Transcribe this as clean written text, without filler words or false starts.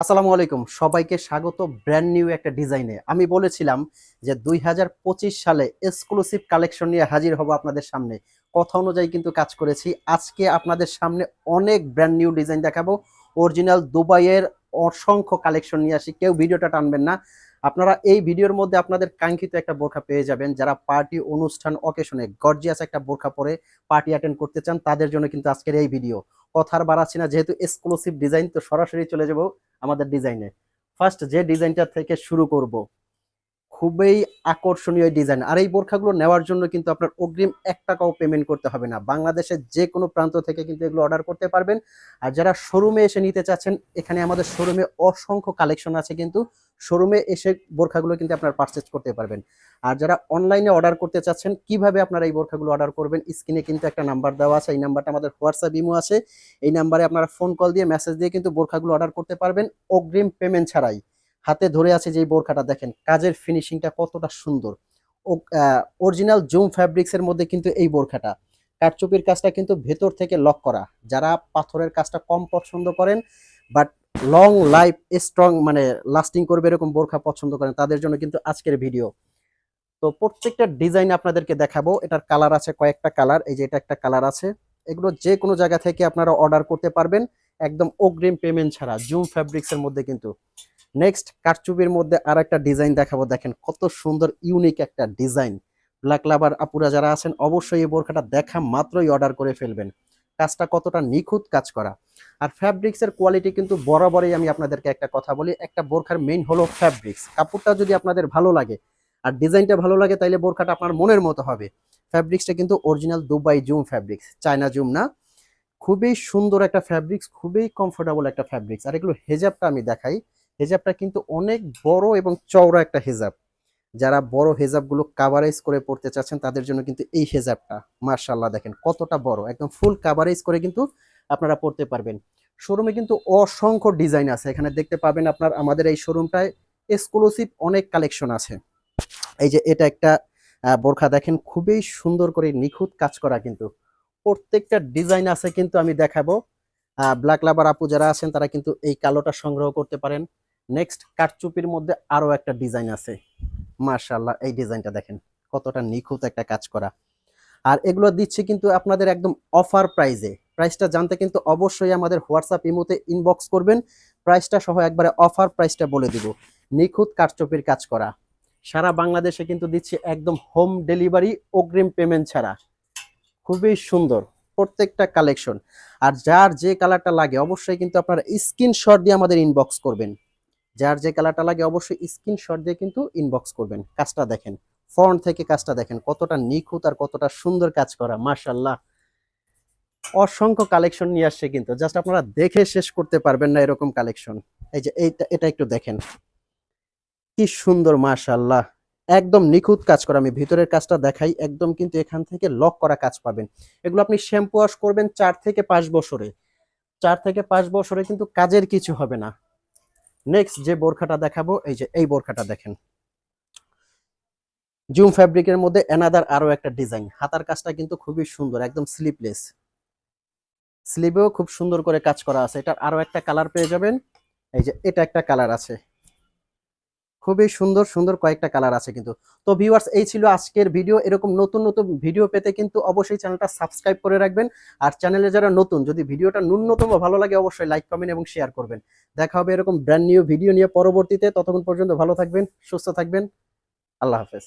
আসসালামু আলাইকুম, সবাইকে স্বাগত ব্র্যান্ড নিউ একটা ডিজাইনে। আমি বলেছিলাম যে 2025 সালে এক্সক্লুসিভ কালেকশন নিয়ে হাজির হব আপনাদের সামনে। কথা অনুযায়ী কিন্তু কাজ করেছি। আজকে আপনাদের সামনে অনেক ব্র্যান্ড নিউ ডিজাইন দেখাবো। অরিজিনাল দুবাইয়ের অসংখ্য কালেকশন নিয়ে আসি, কেউ ভিডিওটা টানবেন না। আপনারা এই ভিডিওর মধ্যে আপনাদের কাঙ্ক্ষিত একটা বোরখা পেয়ে যাবেন। যারা পার্টি অনুষ্ঠান অকেশনে গর্জিয়াস একটা বোরখা পরে পার্টি অ্যাটেন্ড করতে চান, তাদের জন্য কিন্তু আজকের এই ভিডিও। কথার বাড়াচ্ছি না, যেহেতু এক্সক্লুসিভ ডিজাইন, তো সরাসরি চলে যাব আমাদের ডিজাইনে। ফার্স্ট যে ডিজাইনটা থেকে শুরু করব, খুবই আকর্ষণীয় ডিজাইন। আর এই বোরখাগুলো নেওয়ার জন্য কিন্তু আপনার অগ্রিম 1 টাকাও পেমেন্ট করতে হবে না। বাংলাদেশের যে কোনো প্রান্ত থেকে কিন্তু এগুলো অর্ডার করতে পারবেন। আর যারা শোরুমে এসে নিতে চাচ্ছেন, এখানে আমাদের শোরুমে অসংখ্য কালেকশন আছে, কিন্তু শোরুমে এসে বোরখাগুলো কিন্তু আপনার পারচেজ করতে পারবেন। আর যারা অনলাইনে অর্ডার করতে চাচ্ছেন, কিভাবে আপনারা এই বোরখাগুলো অর্ডার করবেন, স্ক্রিনে কিন্তু একটা নাম্বার দেওয়া আছে। এই নাম্বারটা আমাদের হোয়াটসঅ্যাপ ইমো আছে। এই নাম্বারে আপনারা ফোন কল দিয়ে মেসেজ দিয়ে কিন্তু বোরখাগুলো অর্ডার করতে পারবেন অগ্রিম পেমেন্ট ছাড়াই। হাতে ধরে আছে যে বোরখাটা, দেখেন কাজের ফিনিশিংটা কতটা সুন্দর। অরিজিনাল জুম ফ্যাব্রিক্স এর মধ্যে কিন্তু এই বোরখাটা, কারচুপির কাজটা কিন্তু ভেতর থেকে লক করা। যারা পাথরের কাজটা কম পছন্দ করেন বাট লং লাইফ স্ট্রং মানে লাস্টিং করবে এরকম বোরখা পছন্দ করেন, তাদের জন্য কিন্তু আজকের ভিডিও। তো প্রত্যেকটা ডিজাইন আপনাদেরকে দেখাবো। এটার কালার আছে কয়েকটা কালার, এই যে এটা একটা কালার আছে। এগুলো যে কোনো জায়গা থেকে আপনারা অর্ডার করতে পারবেন একদম অগ্রিম পেমেন্ট ছাড়া, জুম ফ্যাব্রিক্স এর মধ্যে কিন্তু। নেক্সট কারচুপির মধ্যে আর একটা ডিজাইন দেখাবো, দেখেন কত সুন্দর ইউনিক একটা ডিজাইন। ব্ল্যাক লাভার আপুরা যারা আছেন, অবশ্যই এই বোরখাটা দেখা মাত্রই অর্ডার করে ফেলবেন। কাজটা কতটা নিখুঁত কাজ করা। আর ফ্যাব্রিক্স এর কোয়ালিটি কিন্তু বরাবরই, আমি আপনাদেরকে একটা কথা বলি, একটা বোরখার মেইন হলো ফ্যাব্রিক্স। কাপড়টা যদি আপনাদের ভালো লাগে আর ডিজাইনটা ভালো লাগে, তাইলে বোরখাটা আপনার মনের মতো হবে। ফ্যাব্রিক্সটা কিন্তু original Dubai zoom fabrics, China zoom না। খুবই সুন্দর একটা ফ্যাব্রিক্স, খুবই কমফোর্টেবল একটা ফ্যাব্রিক্স। আর এগুলো হেজাবটা আমি দেখাই। হেজাবটা কিন্তু অনেক বড় এবং চওড়া একটা হেজাব। যারা বড় হেজাবগুলো কাভারেজ করে পড়তে চাচ্ছেন, তাদের জন্য কিন্তু এই হেজাবটা মাশাআল্লাহ, দেখেন কতটা বড়, একদম ফুল কাভারেজ করে কিন্তু আপনারা পড়তে পারবেন। শোরুমে কিন্তু অসংখ্য ডিজাইন আছে, এখানে দেখতে পাবেন আপনার আমাদের এই শোরুমটায় এক্সক্লুসিভ অনেক কালেকশন আছে। এই যে এটা একটা বোরখা, দেখেন খুবই সুন্দর করে নিখুঁত কাজ করা, কিন্তু প্রত্যেকটা ডিজাইন আছে কিন্তু আমি দেখাবো। ব্ল্যাক লাভার আপু যারা আছেন, তারা কিন্তু এই কালোটা সংগ্রহ করতে পারেন। নেক্সট কারচুপির মধ্যে আরো একটা ডিজাইন আছে, মাশাআল্লাহ এই ডিজাইনটা দেখেন কতটা নিখুঁত একটা কাজ করা। আর এগুলো দিচ্ছি কিন্তু আপনাদের একদম অফার প্রাইজে। প্রাইসটা জানতে কিন্তু অবশ্যই আমাদের হোয়াটসঅ্যাপ ইমোতে ইনবক্স করবেন। প্রাইসটা সহ একবারে অফার প্রাইসটা বলে দিব। নিখুঁত কারচুপির কাজ করা, সারা বাংলাদেশে কিন্তু দিচ্ছি একদম হোম ডেলিভারি, অগ্রিম পেমেন্ট ছাড়া। খুবই সুন্দর প্রত্যেকটা কালেকশন। আর যার যে কালারটা লাগে অবশ্যই কিন্তু আপনারা স্ক্রিনশট দিয়ে আমাদের ইনবক্স করবেন। যার যে কালারটা লাগে অবশ্যই স্ক্রিনশট দিয়ে কিন্তু ইনবক্স করবেন। কাজটা দেখেন, ফ্রন্ট থেকে কাজটা দেখেন কতটা নিখুঁত আর কতটা সুন্দর কাজ করা, মাশাআল্লাহ। অসংখ্য কালেকশন নিয়ে আসছে, কিন্তু জাস্ট আপনারা দেখে শেষ করতে পারবেন না এরকম কালেকশন। এই যে এটা একটু দেখেন কি সুন্দর, মাশাআল্লাহ। একদম নিখুঁত কাজ করা। আমি ভিতরের কাজটা দেখাই, একদম কিন্তু এখান থেকে লক করা কাজ পাবেন। এগুলো আপনি শ্যাম্পু ওয়াশ করবেন 4 থেকে 5 বছরে, 4 থেকে 5 বছরে কিন্তু কাজের কিছু হবে না। নেক্সট যে বোরখাটা দেখাবো, এই যে এই বোরখাটা দেখেন, জুম ফ্যাব্রিকের মধ্যে এনাদার আরো একটা ডিজাইন। হাতার কাজটা কিন্তু খুবই সুন্দর, একদম স্লিপলেস। স্লিভেও খুব সুন্দর করে কাজ করা আছে। এটার আরো একটা কালার পেয়ে যাবেন। এই যে এটা একটা কালার আছে, খুবই সুন্দর সুন্দর কয়েকটা কালার আছে কিন্তু। তো ভিউয়ার্স, এই ছিল আজকের ভিডিও। এরকম নতুন নতুন ভিডিও পেতে কিন্তু অবশ্যই চ্যানেলটা সাবস্ক্রাইব করে রাখবেন। আর চ্যানেলে যারা নতুন, যদি ভিডিওটা ন্যূনতম ভালো লাগে অবশ্যই লাইক কমেন্ট এবং শেয়ার করবেন। দেখা হবে এরকম ব্র্যান্ড নিউ ভিডিও নিয়ে পরবর্তীতে। ততক্ষণ পর্যন্ত ভালো থাকবেন, সুস্থ থাকবেন। আল্লাহ হাফেজ।